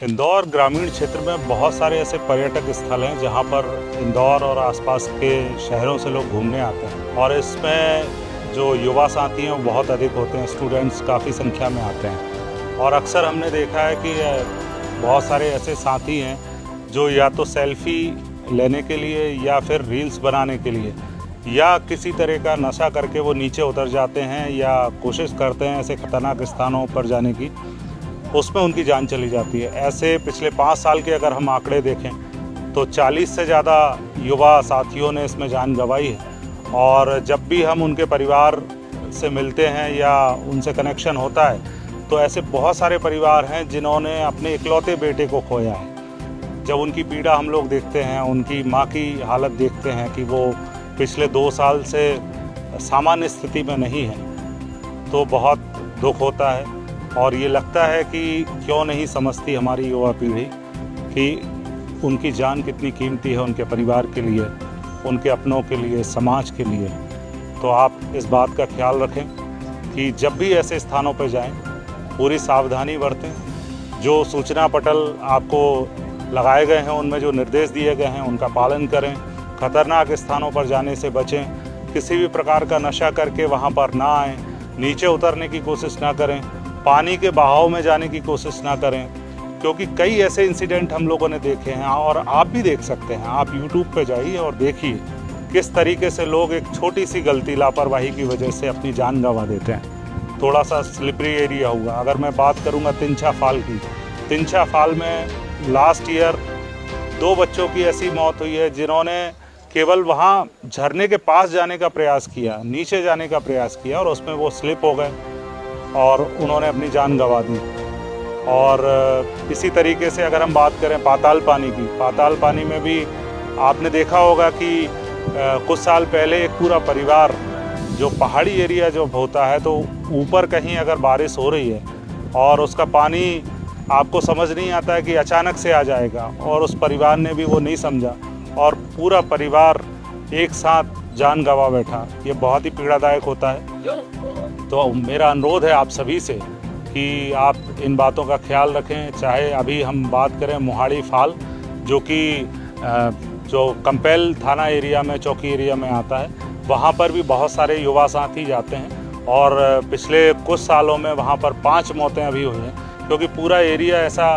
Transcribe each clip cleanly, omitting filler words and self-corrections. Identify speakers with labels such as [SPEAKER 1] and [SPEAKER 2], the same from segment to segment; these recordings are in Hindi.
[SPEAKER 1] इंदौर ग्रामीण क्षेत्र में बहुत सारे ऐसे पर्यटक स्थल हैं जहां पर इंदौर और आसपास के शहरों से लोग घूमने आते हैं और इसमें जो युवा साथी हैं वो बहुत अधिक होते हैं। स्टूडेंट्स काफ़ी संख्या में आते हैं और अक्सर हमने देखा है कि बहुत सारे ऐसे साथी हैं जो या तो सेल्फी लेने के लिए या फिर रील्स बनाने के लिए या किसी तरह का नशा करके वो नीचे उतर जाते हैं या कोशिश करते हैं ऐसे खतरनाक स्थानों पर जाने की, उसमें उनकी जान चली जाती है। ऐसे पिछले 5 साल के अगर हम आंकड़े देखें तो 40 से ज़्यादा युवा साथियों ने इसमें जान गंवाई है। और जब भी हम उनके परिवार से मिलते हैं या उनसे कनेक्शन होता है तो ऐसे बहुत सारे परिवार हैं जिन्होंने अपने इकलौते बेटे को खोया है। जब उनकी पीड़ा हम लोग देखते हैं, उनकी माँ की हालत देखते हैं कि वो पिछले 2 साल से सामान्य स्थिति में नहीं है, तो बहुत दुख होता है। और ये लगता है कि क्यों नहीं समझती हमारी युवा पीढ़ी कि उनकी जान कितनी कीमती है उनके परिवार के लिए, उनके अपनों के लिए, समाज के लिए। तो आप इस बात का ख्याल रखें कि जब भी ऐसे स्थानों पर जाएं पूरी सावधानी बरतें। जो सूचना पटल आपको लगाए गए हैं उनमें जो निर्देश दिए गए हैं उनका पालन करें। खतरनाक स्थानों पर जाने से बचें। किसी भी प्रकार का नशा करके वहाँ पर ना आएँ। नीचे उतरने की कोशिश ना करें। पानी के बहाव में जाने की कोशिश ना करें, क्योंकि कई ऐसे इंसिडेंट हम लोगों ने देखे हैं और आप भी देख सकते हैं। आप YouTube पे जाइए और देखिए किस तरीके से लोग एक छोटी सी गलती, लापरवाही की वजह से अपनी जान गंवा देते हैं। थोड़ा सा स्लिपरी एरिया हुआ। अगर मैं बात करूँगा तिनछा फाल की, तिनछा फाल में लास्ट ईयर 2 बच्चों की ऐसी मौत हुई है जिन्होंने केवल वहाँ झरने के पास जाने का प्रयास किया, नीचे जाने का प्रयास किया और उसमें वो स्लिप हो गए और उन्होंने अपनी जान गंवा दी। और इसी तरीके से अगर हम बात करें पाताल पानी की, पाताल पानी में भी आपने देखा होगा कि कुछ साल पहले एक पूरा परिवार, जो पहाड़ी एरिया जो होता है तो ऊपर कहीं अगर बारिश हो रही है और उसका पानी आपको समझ नहीं आता है कि अचानक से आ जाएगा, और उस परिवार ने भी वो नहीं समझा और पूरा परिवार एक साथ जान गंवा बैठा। ये बहुत ही पीड़ादायक होता है। तो मेरा अनुरोध है आप सभी से कि आप इन बातों का ख्याल रखें। चाहे अभी हम बात करें मोहाड़ी फाल, जो कि जो कंपेल थाना एरिया में, चौकी एरिया में आता है, वहाँ पर भी बहुत सारे युवा साथी जाते हैं और पिछले कुछ सालों में वहाँ पर 5 मौतें अभी हुई हैं, क्योंकि पूरा एरिया ऐसा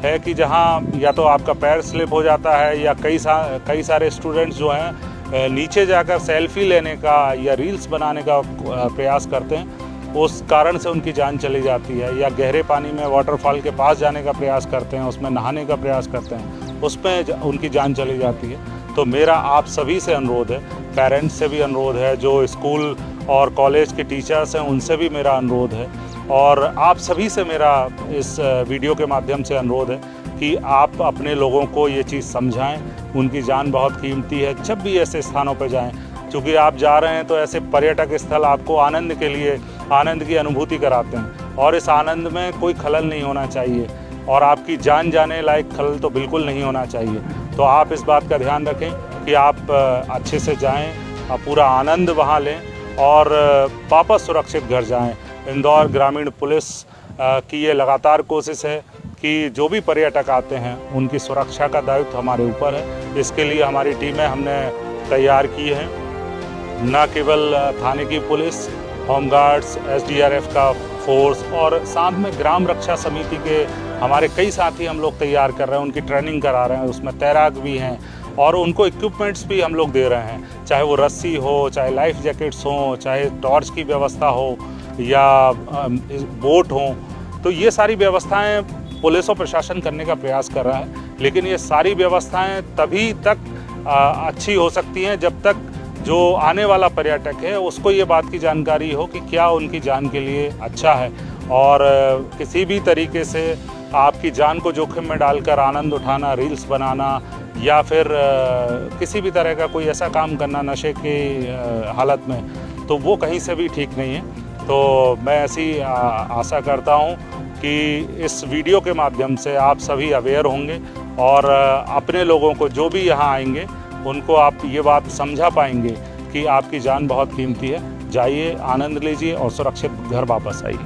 [SPEAKER 1] है कि जहाँ या तो आपका पैर स्लिप हो जाता है या कई सारे स्टूडेंट्स जो हैं नीचे जाकर सेल्फी लेने का या रील्स बनाने का प्रयास करते हैं, उस कारण से उनकी जान चली जाती है। या गहरे पानी में वाटरफॉल के पास जाने का प्रयास करते हैं, उसमें नहाने का प्रयास करते हैं, उसमें उनकी जान चली जाती है। तो मेरा आप सभी से अनुरोध है, पेरेंट्स से भी अनुरोध है, जो स्कूल और कॉलेज के टीचर्स हैं उनसे भी मेरा अनुरोध है, और आप सभी से मेरा इस वीडियो के माध्यम से अनुरोध है कि आप अपने लोगों को ये चीज़ समझाएं। उनकी जान बहुत कीमती है। जब भी ऐसे स्थानों पर जाएं, क्योंकि आप जा रहे हैं तो ऐसे पर्यटक स्थल आपको आनंद के लिए आनंद की अनुभूति कराते हैं और इस आनंद में कोई खलल नहीं होना चाहिए और आपकी जान जाने लायक खलल तो बिल्कुल नहीं होना चाहिए। तो आप इस बात का ध्यान रखें कि आप अच्छे से जाएँ, पूरा आनंद वहाँ लें और वापस सुरक्षित घर जाएँ। इंदौर ग्रामीण पुलिस की ये लगातार कोशिश है कि जो भी पर्यटक आते हैं उनकी सुरक्षा का दायित्व हमारे ऊपर है। इसके लिए हमारी टीमें हमने तैयार की हैं, न केवल थाने की पुलिस, होमगार्ड्स, SDRF का फोर्स और साथ में ग्राम रक्षा समिति के हमारे कई साथी हम लोग तैयार कर रहे हैं, उनकी ट्रेनिंग करा रहे हैं। उसमें तैराक भी हैं और उनको इक्विपमेंट्स भी हम लोग दे रहे हैं, चाहे वो रस्सी हो, चाहे लाइफ जैकेट्स हों, चाहे टॉर्च की व्यवस्था हो या बोट हो। तो ये सारी व्यवस्थाएं पुलिस और प्रशासन करने का प्रयास कर रहा है, लेकिन ये सारी व्यवस्थाएं तभी तक अच्छी हो सकती हैं जब तक जो आने वाला पर्यटक है उसको ये बात की जानकारी हो कि क्या उनकी जान के लिए अच्छा है। और किसी भी तरीके से आपकी जान को जोखिम में डालकर आनंद उठाना, रील्स बनाना या फिर किसी भी तरह का कोई ऐसा काम करना नशे की हालत में, तो वो कहीं से भी ठीक नहीं है। तो मैं ऐसी आशा करता हूँ कि इस वीडियो के माध्यम से आप सभी अवेयर होंगे और अपने लोगों को, जो भी यहाँ आएंगे, उनको आप ये बात समझा पाएंगे कि आपकी जान बहुत कीमती है। जाइए, आनंद लीजिए और सुरक्षित घर वापस आइए।